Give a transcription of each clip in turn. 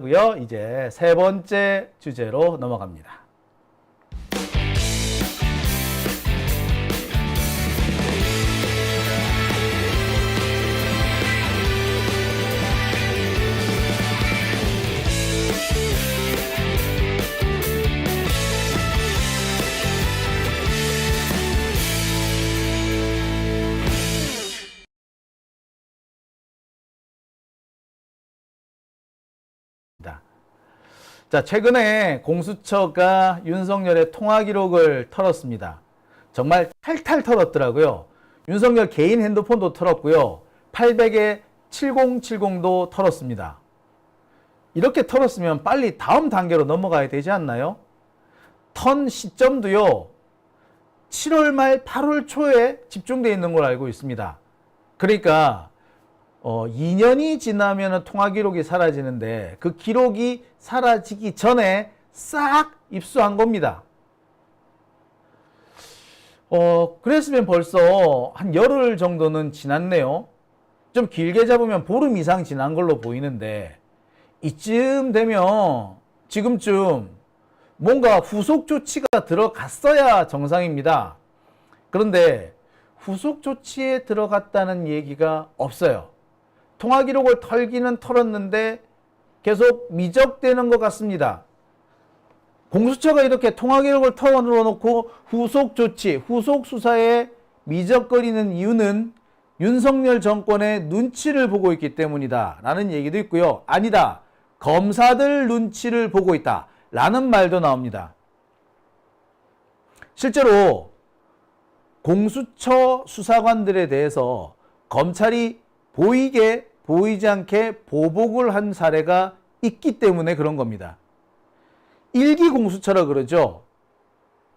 고요. 이제 세 번째 주제로 넘어갑니다. 자, 최근에 공수처가 윤석열의 통화 기록을 털었습니다. 정말 탈탈 털었더라고요. 윤석열 개인 핸드폰도 털었고요. 800에 7070도 털었습니다. 이렇게 털었으면 빨리 다음 단계로 넘어가야 되지 않나요? 턴 시점도요, 7월 말 8월 초에 집중되어 있는 걸 알고 있습니다. 그러니까 2년이 지나면 통화 기록이 사라지는데 그 기록이 사라지기 전에 싹 입수한 겁니다. 그랬으면 벌써 한 열흘 정도는 지났네요. 좀 길게 잡으면 보름 이상 지난 걸로 보이는데 이쯤 되면 지금쯤 뭔가 후속 조치가 들어갔어야 정상입니다. 그런데 후속 조치에 들어갔다는 얘기가 없어요. 통화 기록을 털기는 털었는데 계속 미적되는 것 같습니다. 공수처가 이렇게 통화 기록을 털어놓고 후속 조치, 후속 수사에 미적거리는 이유는 윤석열 정권의 눈치를 보고 있기 때문이다 라는 얘기도 있고요. 아니다, 검사들 눈치를 보고 있다 라는 말도 나옵니다. 실제로 공수처 수사관들에 대해서 검찰이 보이지 않게 보복을 한 사례가 있기 때문에 그런 겁니다. 일기 공수처라 그러죠.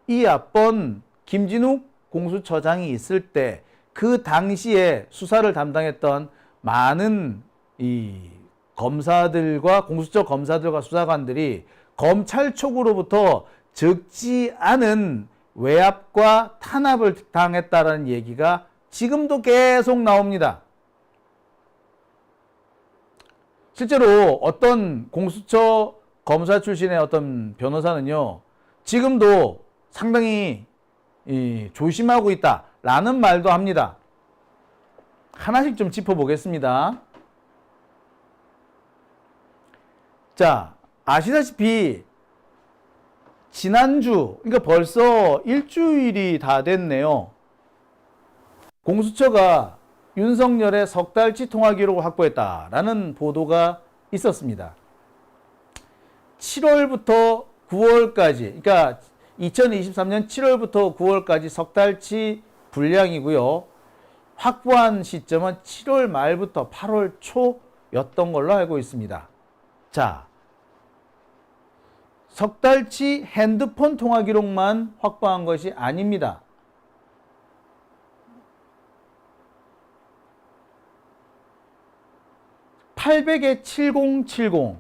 이 앞번 김진욱 공수처장이 있을 때 그 당시에 수사를 담당했던 많은 이 검사들과 공수처 검사들과 수사관들이 검찰 촉으로부터 적지 않은 외압과 탄압을 당했다는 얘기가 지금도 계속 나옵니다. 실제로 어떤 공수처 검사 출신의 어떤 변호사는요, 지금도 상당히 조심하고 있다라는 말도 합니다. 하나씩 좀 짚어보겠습니다. 자, 아시다시피 지난주, 그러니까 벌써 일주일이 다 됐네요. 공수처가 윤석열의 석 달치 통화 기록을 확보했다라는 보도가 있었습니다. 7월부터 9월까지, 그러니까 2023년 7월부터 9월까지 석 달치 분량이고요. 확보한 시점은 7월 말부터 8월 초였던 걸로 알고 있습니다. 자, 석 달치 핸드폰 통화 기록만 확보한 것이 아닙니다. (800에 7070)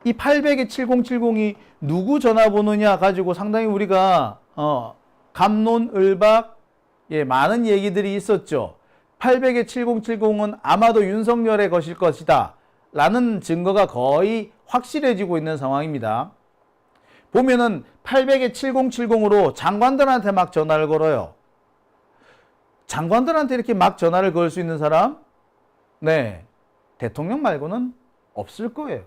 이 800에 7070이 누구 전화번호냐 가지고 상당히 우리가 갑론을박 많은 얘기들이 있었죠. 800에 7070은 아마도 윤석열의 것일 것이다 라는 증거가 거의 확실해지고 있는 상황입니다. 보면은 800에 7070으로 장관들한테 막 전화를 걸어요. 장관들한테 이렇게 막 전화를 걸 수 있는 사람? 네, 대통령 말고는 없을 거예요.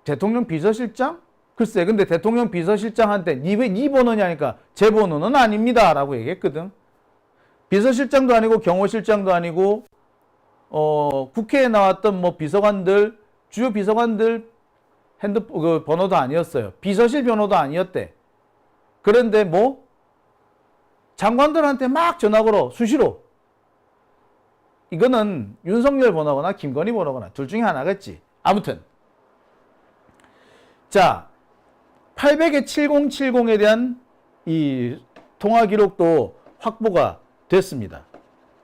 대통령 비서실장? 글쎄, 근데 대통령 비서실장한테 네 번호냐니까 제 번호는 아닙니다 라고 얘기했거든. 비서실장도 아니고 경호실장도 아니고 국회에 나왔던 뭐 비서관들, 주요 비서관들 핸드폰 번호도 아니었어요. 비서실 번호도 아니었대. 그런데 뭐 장관들한테 막 전화 걸어 수시로. 이거는 윤석열 번호거나 김건희 번호거나 둘 중에 하나겠지. 아무튼 자, 800에 7070에 대한 이 통화 기록도 확보가 됐습니다.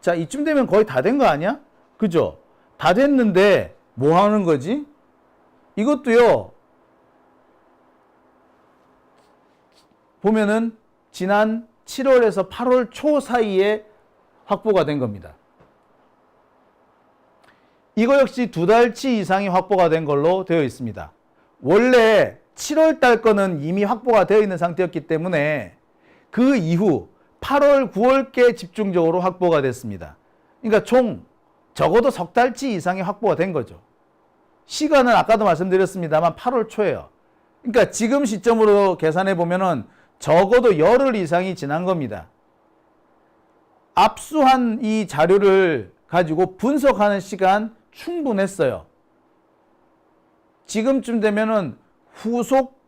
자, 이쯤 되면 거의 다 된 거 아니야? 그죠? 다 됐는데 뭐 하는 거지? 이것도요, 보면은 지난 7월에서 8월 초 사이에 확보가 된 겁니다. 이거 역시 2달치 이상이 확보가 된 걸로 되어 있습니다. 원래 7월 달 거는 이미 확보가 되어 있는 상태였기 때문에 그 이후 8월, 9월께 집중적으로 확보가 됐습니다. 그러니까 총 적어도 석 달치 이상이 확보가 된 거죠. 시간은 아까도 말씀드렸습니다만 8월 초예요. 그러니까 지금 시점으로 계산해 보면은 적어도 열흘 이상이 지난 겁니다. 압수한 이 자료를 가지고 분석하는 시간 충분했어요. 지금쯤 되면은 후속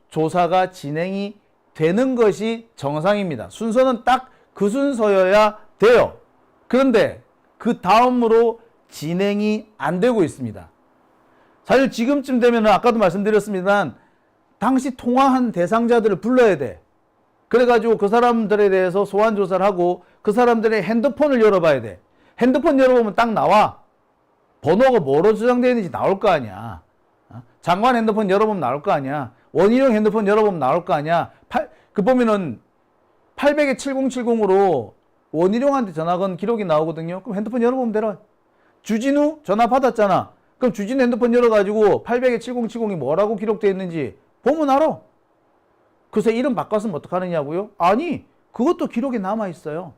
조사가 진행이 되는 것이 정상입니다. 순서는 딱 그 순서여야 돼요. 그런데 그 다음으로 진행이 안 되고 있습니다. 사실 지금쯤 되면 아까도 말씀드렸습니다만 당시 통화한 대상자들을 불러야 돼. 그래가지고 그 사람들에 대해서 소환 조사를 하고 그 사람들의 핸드폰을 열어봐야 돼. 핸드폰 열어보면 딱 나와. 번호가 뭐로 저장되어 있는지 나올 거 아니야. 장관 핸드폰 열어보면 나올 거 아니야. 원희룡 핸드폰 열어보면 나올 거 아니야. 보면은 800에 7070으로 원희룡한테 전화 건 기록이 나오거든요. 그럼 핸드폰 열어보면 되라. 주진우 전화 받았잖아. 그럼 주진우 핸드폰 열어가지고 800에 7070이 뭐라고 기록되어 있는지 보면 알아. 그래서 이름 바꿨으면 어떡하느냐고요? 아니, 그것도 기록에 남아있어요.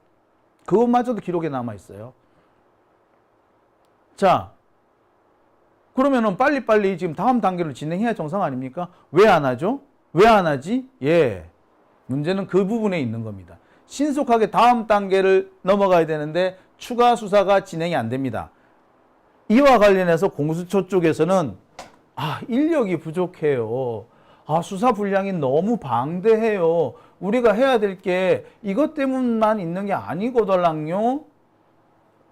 그것마저도 기록에 남아있어요. 자, 그러면은 빨리빨리 지금 다음 단계를 진행해야 정상 아닙니까? 왜 안 하죠? 왜 안 하지? 예. 문제는 그 부분에 있는 겁니다. 신속하게 다음 단계를 넘어가야 되는데 추가 수사가 진행이 안 됩니다. 이와 관련해서 공수처 쪽에서는 인력이 부족해요. 수사 분량이 너무 방대해요. 우리가 해야 될 게 이것 때문만 있는 게 아니거들랑요.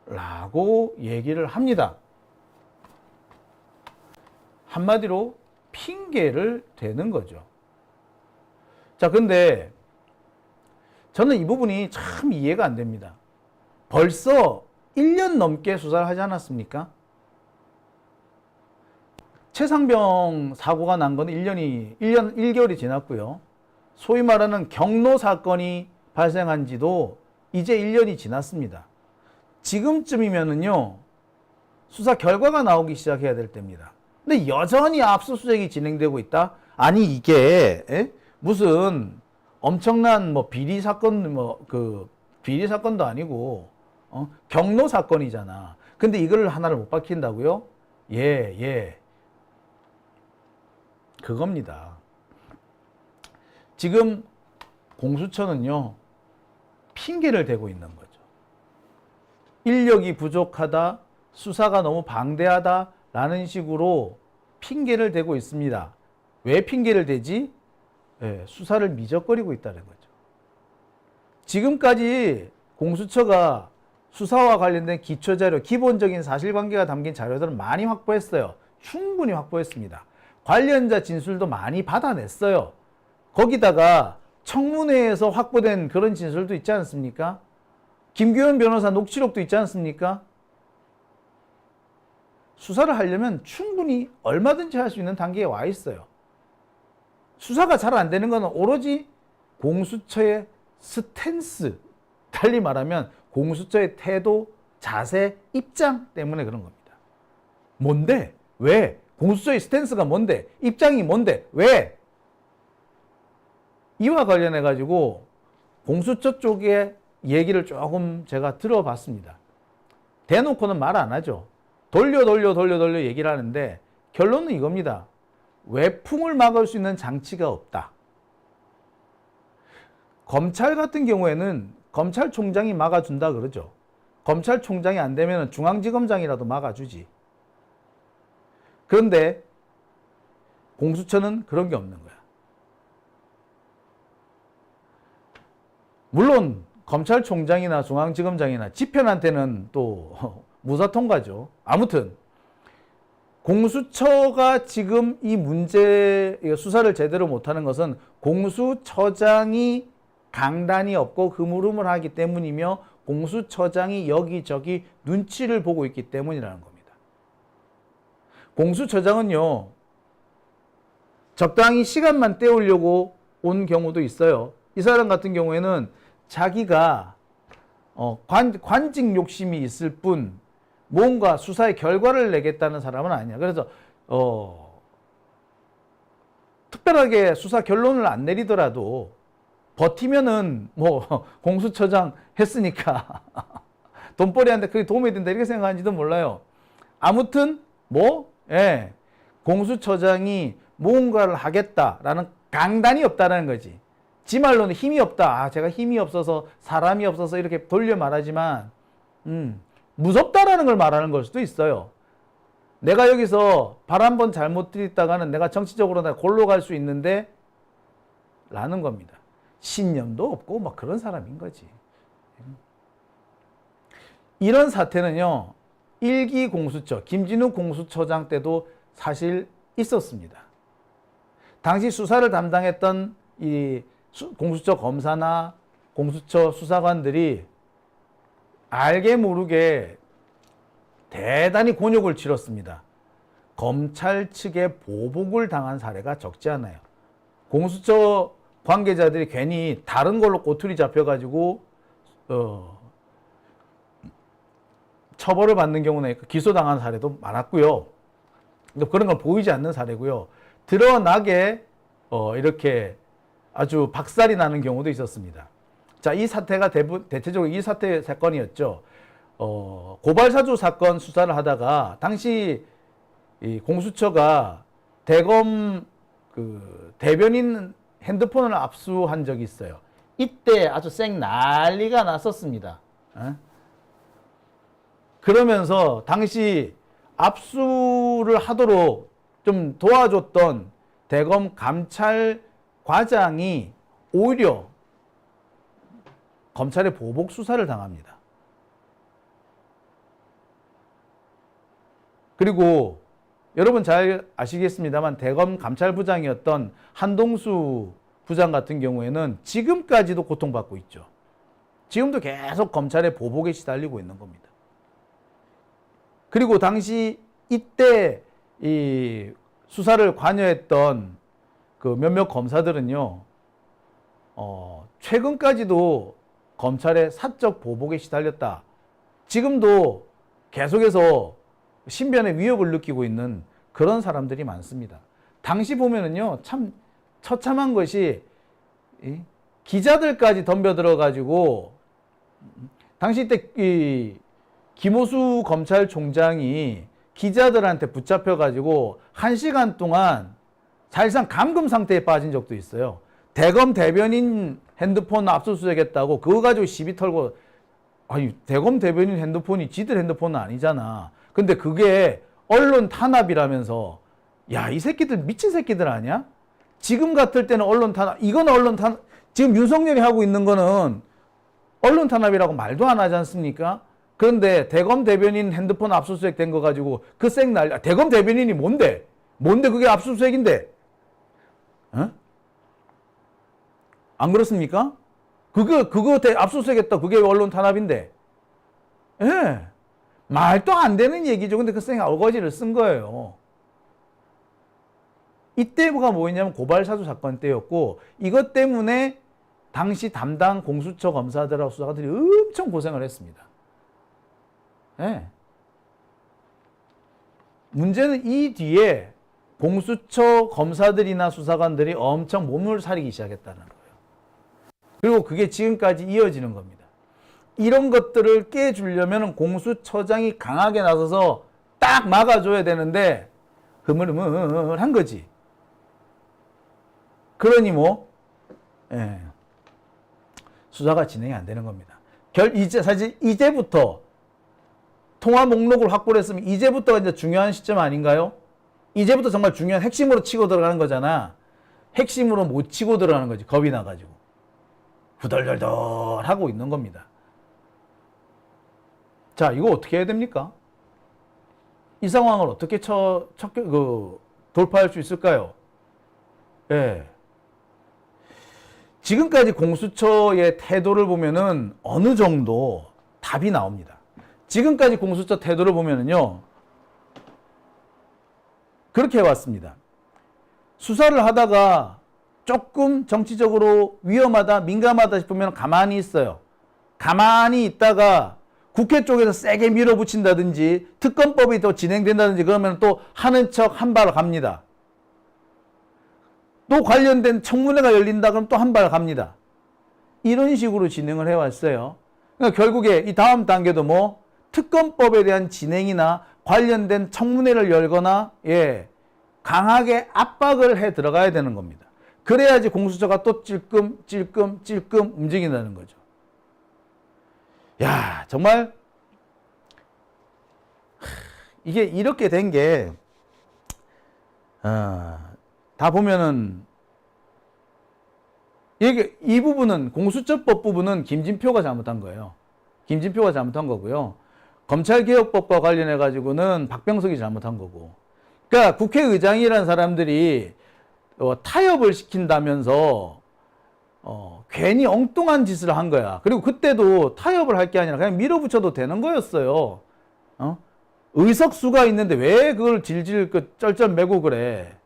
라고 얘기를 합니다. 한마디로 핑계를 대는 거죠. 자, 근데 저는 이 부분이 참 이해가 안 됩니다. 벌써 1년 넘게 수사를 하지 않았습니까? 최상병 사고가 난 건 1년 1개월이 지났고요. 소위 말하는 경로 사건이 발생한 지도 이제 1년이 지났습니다. 지금쯤이면은요, 수사 결과가 나오기 시작해야 될 때입니다. 근데 여전히 압수수색이 진행되고 있다? 아니, 이게, 무슨 엄청난 비리 사건, 비리 사건도 아니고, 경로 사건이잖아. 근데 이걸 하나를 못 밝힌다고요? 예. 그겁니다. 지금 공수처는요, 핑계를 대고 있는 거죠. 인력이 부족하다, 수사가 너무 방대하다라는 식으로 핑계를 대고 있습니다. 왜 핑계를 대지? 수사를 미적거리고 있다는 거죠. 지금까지 공수처가 수사와 관련된 기초자료, 기본적인 사실관계가 담긴 자료들을 많이 확보했어요. 충분히 확보했습니다. 관련자 진술도 많이 받아냈어요. 거기다가 청문회에서 확보된 그런 진술도 있지 않습니까? 김규현 변호사 녹취록도 있지 않습니까? 수사를 하려면 충분히 얼마든지 할 수 있는 단계에 와 있어요. 수사가 잘 안 되는 건 오로지 공수처의 스탠스, 달리 말하면 공수처의 태도, 자세, 입장 때문에 그런 겁니다. 뭔데? 왜? 공수처의 스탠스가 뭔데? 입장이 뭔데? 왜? 이와 관련해 가지고 공수처 쪽의 얘기를 조금 제가 들어봤습니다. 대놓고는 말 안 하죠. 돌려 얘기를 하는데 결론은 이겁니다. 외풍을 막을 수 있는 장치가 없다. 검찰 같은 경우에는 검찰총장이 막아준다 그러죠. 검찰총장이 안 되면 중앙지검장이라도 막아주지. 그런데 공수처는 그런 게 없는 거야. 물론 검찰총장이나 중앙지검장이나 집현한테는 또 무사 통과죠. 아무튼 공수처가 지금 이 문제 수사를 제대로 못하는 것은 공수처장이 강단이 없고 흐물흐물하기 때문이며 공수처장이 여기저기 눈치를 보고 있기 때문이라는 겁니다. 공수처장은요, 적당히 시간만 때우려고 온 경우도 있어요. 이 사람 같은 경우에는 자기가 관직 욕심이 있을 뿐 뭔가 수사의 결과를 내겠다는 사람은 아니야. 그래서 특별하게 수사 결론을 안 내리더라도 버티면은 뭐 공수처장 했으니까 돈벌이한테 그게 도움이 된다 이렇게 생각하는지도 몰라요. 아무튼 공수처장이 뭔가를 하겠다라는 강단이 없다는 거지. 지 말로는 힘이 없다. 제가 힘이 없어서 사람이 없어서 이렇게 돌려 말하지만 무섭다라는 걸 말하는 걸 수도 있어요. 내가 여기서 발 한 번 잘못 들이다가는 내가 정치적으로 골로 갈 수 있는데 라는 겁니다. 신념도 없고 막 그런 사람인 거지. 이런 사태는요. 1기 공수처 김진욱 공수처장 때도 사실 있었습니다. 당시 수사를 담당했던 이 공수처 검사나 공수처 수사관들이 알게 모르게 대단히 곤욕을 치렀습니다. 검찰 측에 보복을 당한 사례가 적지 않아요. 공수처 관계자들이 괜히 다른 걸로 꼬투리 잡혀가지고 처벌을 받는 경우는 기소당한 사례도 많았고요. 그런 건 보이지 않는 사례고요. 드러나게 이렇게 아주 박살이 나는 경우도 있었습니다. 자, 이 사태가 대체적으로 이 사태 사건이었죠. 고발사주 사건 수사를 하다가 당시 이 공수처가 대검 대변인 핸드폰을 압수한 적이 있어요. 이때 아주 쌩 난리가 났었습니다. 그러면서 당시 압수를 하도록 좀 도와줬던 대검 감찰과장이 오히려 검찰의 보복 수사를 당합니다. 그리고 여러분 잘 아시겠습니다만 대검 감찰부장이었던 한동수 부장 같은 경우에는 지금까지도 고통받고 있죠. 지금도 계속 검찰의 보복에 시달리고 있는 겁니다. 그리고 당시 이때 이 수사를 관여했던 그 몇몇 검사들은요, 최근까지도 검찰의 사적 보복에 시달렸다. 지금도 계속해서 신변의 위협을 느끼고 있는 그런 사람들이 많습니다. 당시 보면은요, 참 처참한 것이 기자들까지 덤벼들어가지고 당시 때 이 김호수 검찰총장이 기자들한테 붙잡혀가지고 1시간 동안 사실상 감금 상태에 빠진 적도 있어요. 대검 대변인 핸드폰 압수수색했다고 그거 가지고 시비 털고, 아니 대검 대변인 핸드폰이 지들 핸드폰은 아니잖아. 근데 그게 언론 탄압이라면서, 야, 이 새끼들 미친 새끼들 아니야? 지금 같을 때는 언론 탄압, 이건 언론 탄압, 지금 윤석열이 하고 있는 거는 언론 탄압이라고 말도 안 하지 않습니까? 그런데 대검 대변인 핸드폰 압수수색 된 거 가지고 그 쌩 난리. 대검 대변인이 뭔데? 뭔데 그게 압수수색인데? 안 그렇습니까? 그거 압수수색했다. 그게 언론 탄압인데. 예. 말도 안 되는 얘기죠. 근데 그 쌩 어거지를 쓴 거예요. 이때가 뭐였냐면 고발사주 사건 때였고, 이것 때문에 당시 담당 공수처 검사들하고 수사관들이 엄청 고생을 했습니다. 예. 문제는 이 뒤에 공수처 검사들이나 수사관들이 엄청 몸을 사리기 시작했다는 거예요. 그리고 그게 지금까지 이어지는 겁니다. 이런 것들을 깨주려면 공수처장이 강하게 나서서 딱 막아줘야 되는데 흐물흐물한 거지. 그러니 수사가 진행이 안 되는 겁니다. 사실 이제부터 통화 목록을 확보를 했으면 이제부터가 이제 중요한 시점 아닌가요? 이제부터 정말 중요한 핵심으로 치고 들어가는 거잖아. 핵심으로 못 치고 들어가는 거지. 겁이 나가지고. 후덜덜덜 하고 있는 겁니다. 자, 이거 어떻게 해야 됩니까? 이 상황을 어떻게 돌파할 수 있을까요? 예. 지금까지 공수처의 태도를 보면은 어느 정도 답이 나옵니다. 지금까지 공수처 태도를 보면은요, 그렇게 해왔습니다. 수사를 하다가 조금 정치적으로 위험하다, 민감하다 싶으면 가만히 있어요. 가만히 있다가 국회 쪽에서 세게 밀어붙인다든지 특검법이 또 진행된다든지 그러면 또 하는 척 한 발 갑니다. 또 관련된 청문회가 열린다 그러면 또 한 발 갑니다. 이런 식으로 진행을 해왔어요. 그러니까 결국에 이 다음 단계도 뭐 특검법에 대한 진행이나 관련된 청문회를 열거나 강하게 압박을 해 들어가야 되는 겁니다. 그래야지 공수처가 또 찔끔 움직인다는 거죠. 야, 정말 이게 이렇게 된 게 다 보면은 이 부분은 공수처법 부분은 김진표가 잘못한 거예요. 김진표가 잘못한 거고요. 검찰개혁법과 관련해 가지고는 박병석이 잘못한 거고. 그러니까 국회의장이라는 사람들이 타협을 시킨다면서 괜히 엉뚱한 짓을 한 거야. 그리고 그때도 타협을 할 게 아니라 그냥 밀어붙여도 되는 거였어요. 의석수가 있는데 왜 그걸 질질 쩔쩔 매고 그래.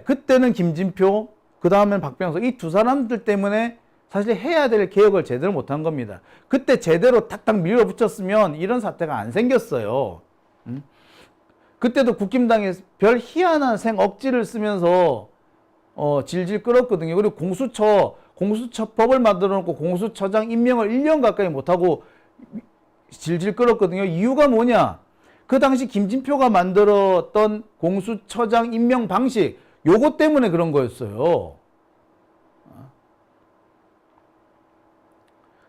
그때는 김진표, 그 다음엔 박병석, 이 두 사람들 때문에 사실 해야 될 개혁을 제대로 못한 겁니다. 그때 제대로 탁탁 밀어붙였으면 이런 사태가 안 생겼어요. 그때도 국힘당에 별 희한한 억지를 쓰면서 질질 끌었거든요. 그리고 공수처법을 만들어 놓고 공수처장 임명을 1년 가까이 못하고 질질 끌었거든요. 이유가 뭐냐? 그 당시 김진표가 만들었던 공수처장 임명 방식, 요거 때문에 그런 거였어요.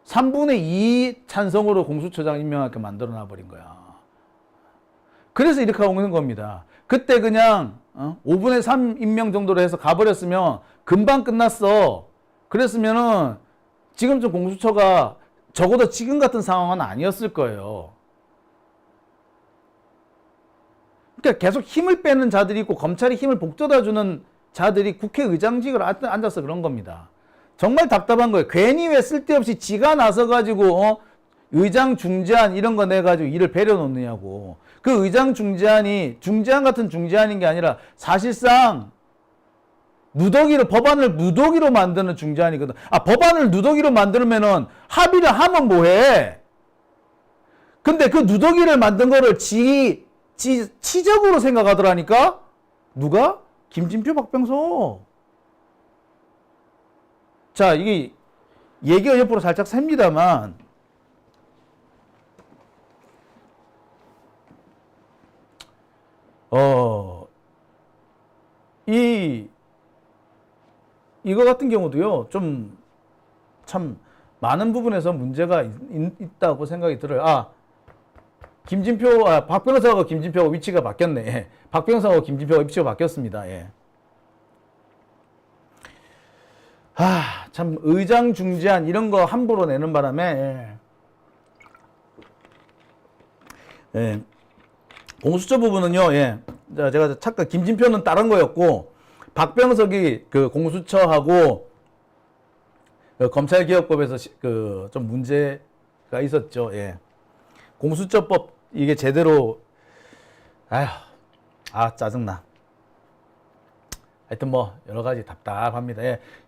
3분의 2 찬성으로 공수처장 임명하게 만들어 놔버린 거야. 그래서 이렇게 하고 있는 겁니다. 그때 그냥 5분의 3 임명 정도로 해서 가버렸으면 금방 끝났어. 그랬으면은 지금쯤 공수처가 적어도 지금 같은 상황은 아니었을 거예요. 그러니까 계속 힘을 빼는 자들이 있고 검찰이 힘을 북돋아주는 자들이 국회의장직을 앉아서 그런 겁니다. 정말 답답한 거예요. 괜히 왜 쓸데없이 지가 나서가지고 의장 중재안 이런 거 내가지고 일을 배려놓느냐고. 그 의장 중재안이 중재안 같은 중재안인 게 아니라 사실상 법안을 누더기로 만드는 중재안이거든. 법안을 누더기로 만들면은 합의를 하면 뭐해? 근데 그 누더기를 만든 거를 치적으로 생각하더라니까? 누가? 김진표, 박병석. 자, 이게 얘기가 옆으로 살짝 셉니다만 이거 같은 경우도요, 좀 참 많은 부분에서 문제가 있다고 생각이 들어요. 박병석하고 김진표하고 위치가 바뀌었네. 박병석하고 김진표가 위치가 바뀌었습니다. 참 의장 중재안 이런 거 함부로 내는 바람에 공수처 부분은요. 제가 잠깐 김진표는 다른 거였고 박병석이 그 공수처하고 그 검찰개혁법에서 좀 문제가 있었죠. 공수처법 이게 제대로 짜증나. 하여튼 뭐 여러 가지 답답합니다.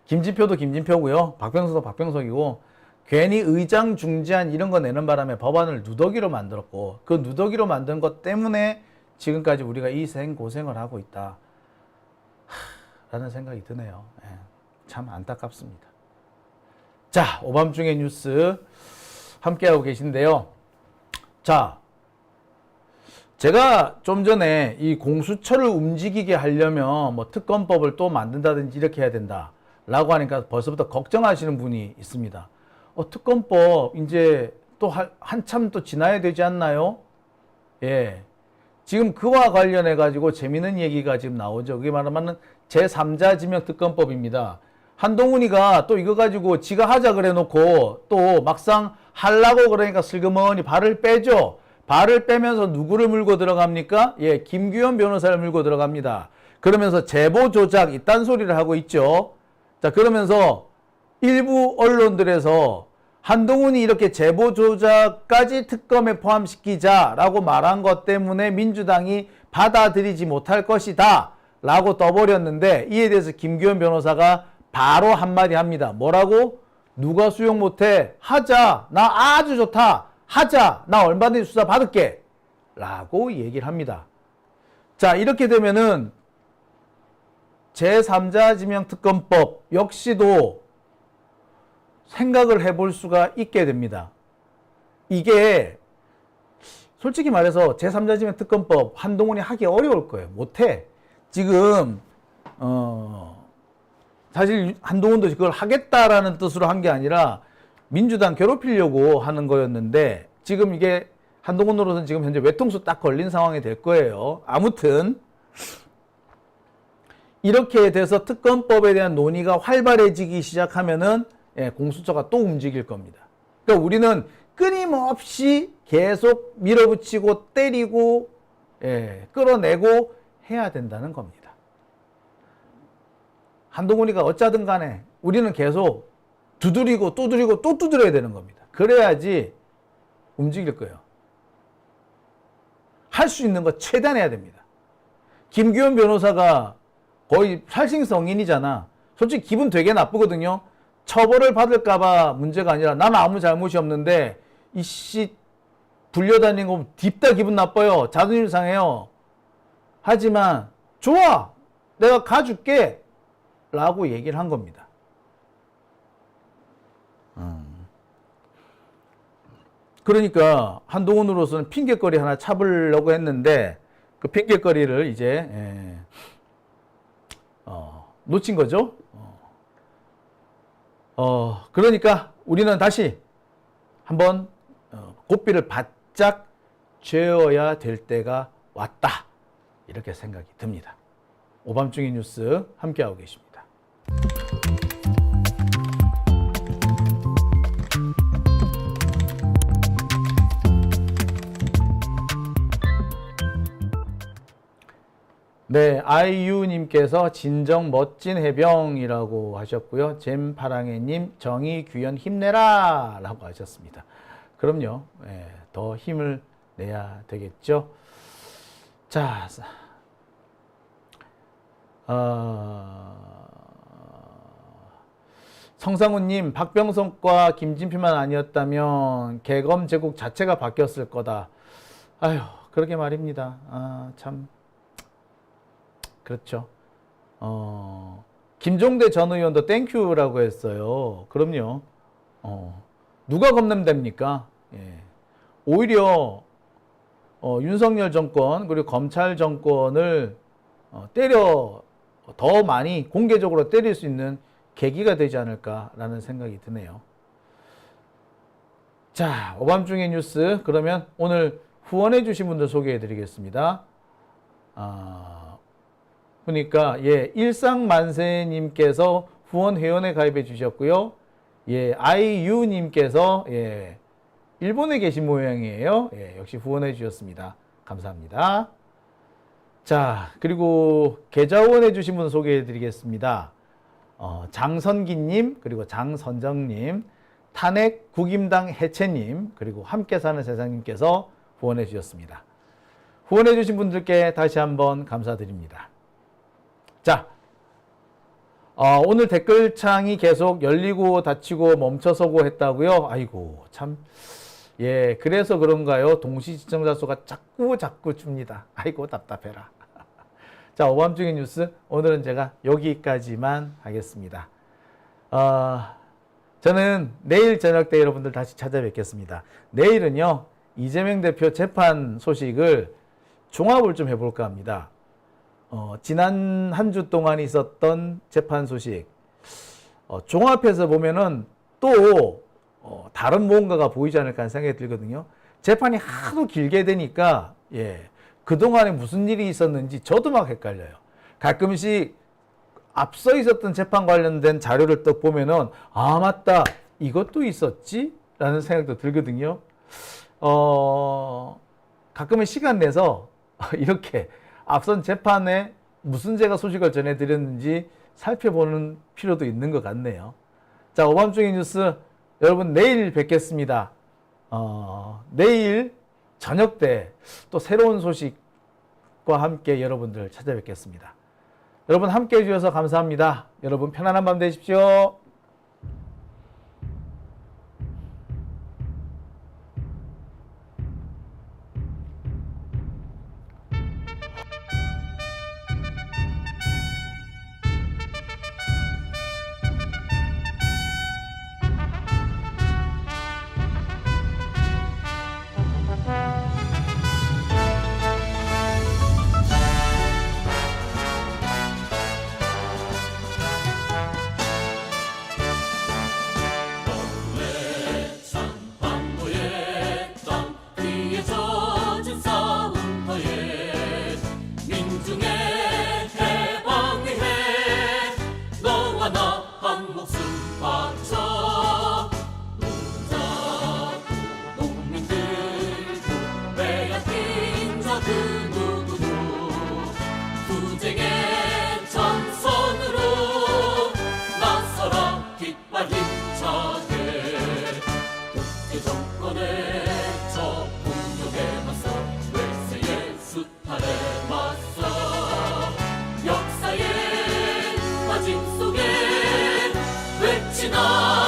김진표도 김진표고요. 박병석도 박병석이고 괜히 의장 중재안 이런 거 내는 바람에 법안을 누더기로 만들었고 그 누더기로 만든 것 때문에 지금까지 우리가 이 고생을 하고 있다. 라는 생각이 드네요. 참 안타깝습니다. 자, 오밤중의 뉴스 함께하고 계신데요. 자, 제가 좀 전에 이 공수처를 움직이게 하려면 뭐 특검법을 또 만든다든지 이렇게 해야 된다 라고 하니까 벌써부터 걱정하시는 분이 있습니다. 특검법 이제 또 한참 또 지나야 되지 않나요? 지금 그와 관련해 가지고 재미있는 얘기가 지금 나오죠. 그게 말하면 제3자 지명 특검법입니다. 한동훈이가 또 이거 가지고 지가 하자 그래 놓고 또 막상 하려고 그러니까 슬그머니 발을 빼죠. 발을 빼면서 누구를 물고 들어갑니까? 김규현 변호사를 물고 들어갑니다. 그러면서 제보 조작 이딴 소리를 하고 있죠. 자, 그러면서 일부 언론들에서 한동훈이 이렇게 제보 조작까지 특검에 포함시키자라고 말한 것 때문에 민주당이 받아들이지 못할 것이다 라고 떠버렸는데 이에 대해서 김규현 변호사가 바로 한마디 합니다. 뭐라고? 누가 수용 못해? 하자. 나 아주 좋다. 하자. 나 얼마든지 수사 받을게. 라고 얘기를 합니다. 자, 이렇게 되면은 제3자 지명특검법 역시도 생각을 해볼 수가 있게 됩니다. 이게 솔직히 말해서 제3자 지명특검법 한동훈이 하기 어려울 거예요. 못해. 지금 사실 한동훈도 그걸 하겠다라는 뜻으로 한 게 아니라 민주당 괴롭히려고 하는 거였는데 지금 이게 한동훈으로서는 지금 현재 외통수 딱 걸린 상황이 될 거예요. 아무튼 이렇게 돼서 특검법에 대한 논의가 활발해지기 시작하면은 공수처가 또 움직일 겁니다. 그러니까 우리는 끊임없이 계속 밀어붙이고 때리고 끌어내고 해야 된다는 겁니다. 한동훈이가 어쩌든 간에 우리는 계속 두드리고 두드리고 또 두드려야 되는 겁니다. 그래야지 움직일 거예요. 할 수 있는 거 최대한 해야 됩니다. 김규현 변호사가 거의 살싱성인이잖아. 솔직히 기분 되게 나쁘거든요. 처벌을 받을까봐 문제가 아니라 나는 아무 잘못이 없는데 이씨 불려다니는 거 딥다 기분 나빠요. 자존심 상해요. 하지만 좋아. 내가 가줄게. 라고 얘기를 한 겁니다. 그러니까 한동훈으로서는 핑계거리 하나 잡으려고 했는데 그 핑계거리를 이제 놓친 거죠. 그러니까 우리는 다시 한번 고삐를 바짝 죄어야 될 때가 왔다. 이렇게 생각이 듭니다. 오밤중의 뉴스 함께하고 계십니다. 네, 아이유님께서 진정 멋진 해병이라고 하셨고요. 잼파랑해님 정의 규현 힘내라 라고 하셨습니다. 그럼요. 더 힘을 내야 되겠죠. 자, 성상훈님 박병석과 김진표만 아니었다면 개검 제국 자체가 바뀌었을 거다. 아휴, 그러게 말입니다. 참 그렇죠. 김종대 전 의원도 땡큐라고 했어요. 그럼요. 누가 겁냄됩니까? 오히려 윤석열 정권 그리고 검찰 정권을 더 많이 공개적으로 때릴 수 있는 계기가 되지 않을까라는 생각이 드네요. 자, 오밤중의 뉴스 그러면 오늘 후원해 주신 분들 소개해 드리겠습니다. 보니까 일상만세님께서 후원 회원에 가입해 주셨고요. 아이유님께서 일본에 계신 모양이에요. 역시 후원해 주셨습니다. 감사합니다. 자, 그리고 계좌 후원해 주신 분 소개해 드리겠습니다. 장선기님, 그리고 장선정님, 탄핵 국임당 해체님, 그리고 함께 사는 세상님께서 후원해 주셨습니다. 후원해 주신 분들께 다시 한번 감사드립니다. 자, 오늘 댓글창이 계속 열리고 닫히고 멈춰서고 했다고요? 아이고, 참. 그래서 그런가요? 동시 시청자 수가 자꾸 줍니다. 아이고, 답답해라. 자, 오밤중의 뉴스. 오늘은 제가 여기까지만 하겠습니다. 저는 내일 저녁 때 여러분들 다시 찾아뵙겠습니다. 내일은요, 이재명 대표 재판 소식을 종합을 좀 해볼까 합니다. 지난 한 주 동안 있었던 재판 소식 종합해서 보면은 또 다른 무언가가 보이지 않을까 하는 생각이 들거든요. 재판이 하도 길게 되니까 그동안에 무슨 일이 있었는지 저도 막 헷갈려요. 가끔씩 앞서 있었던 재판 관련된 자료를 딱 보면은 맞다, 이것도 있었지? 라는 생각도 들거든요. 가끔은 시간 내서 이렇게 앞선 재판에 무슨 제가 소식을 전해드렸는지 살펴보는 필요도 있는 것 같네요. 자, 오밤중의 뉴스 여러분 내일 뵙겠습니다. 내일 저녁 때 또 새로운 소식과 함께 여러분들 찾아뵙겠습니다. 여러분 함께 해주셔서 감사합니다. 여러분 편안한 밤 되십시오. 그 누구도 투쟁의 전선으로 나서라 깃발 힘차게 독재 정권의 저 폭력에 맞서 외세의 수탈에 맞서 역사의 화진 속에 외치나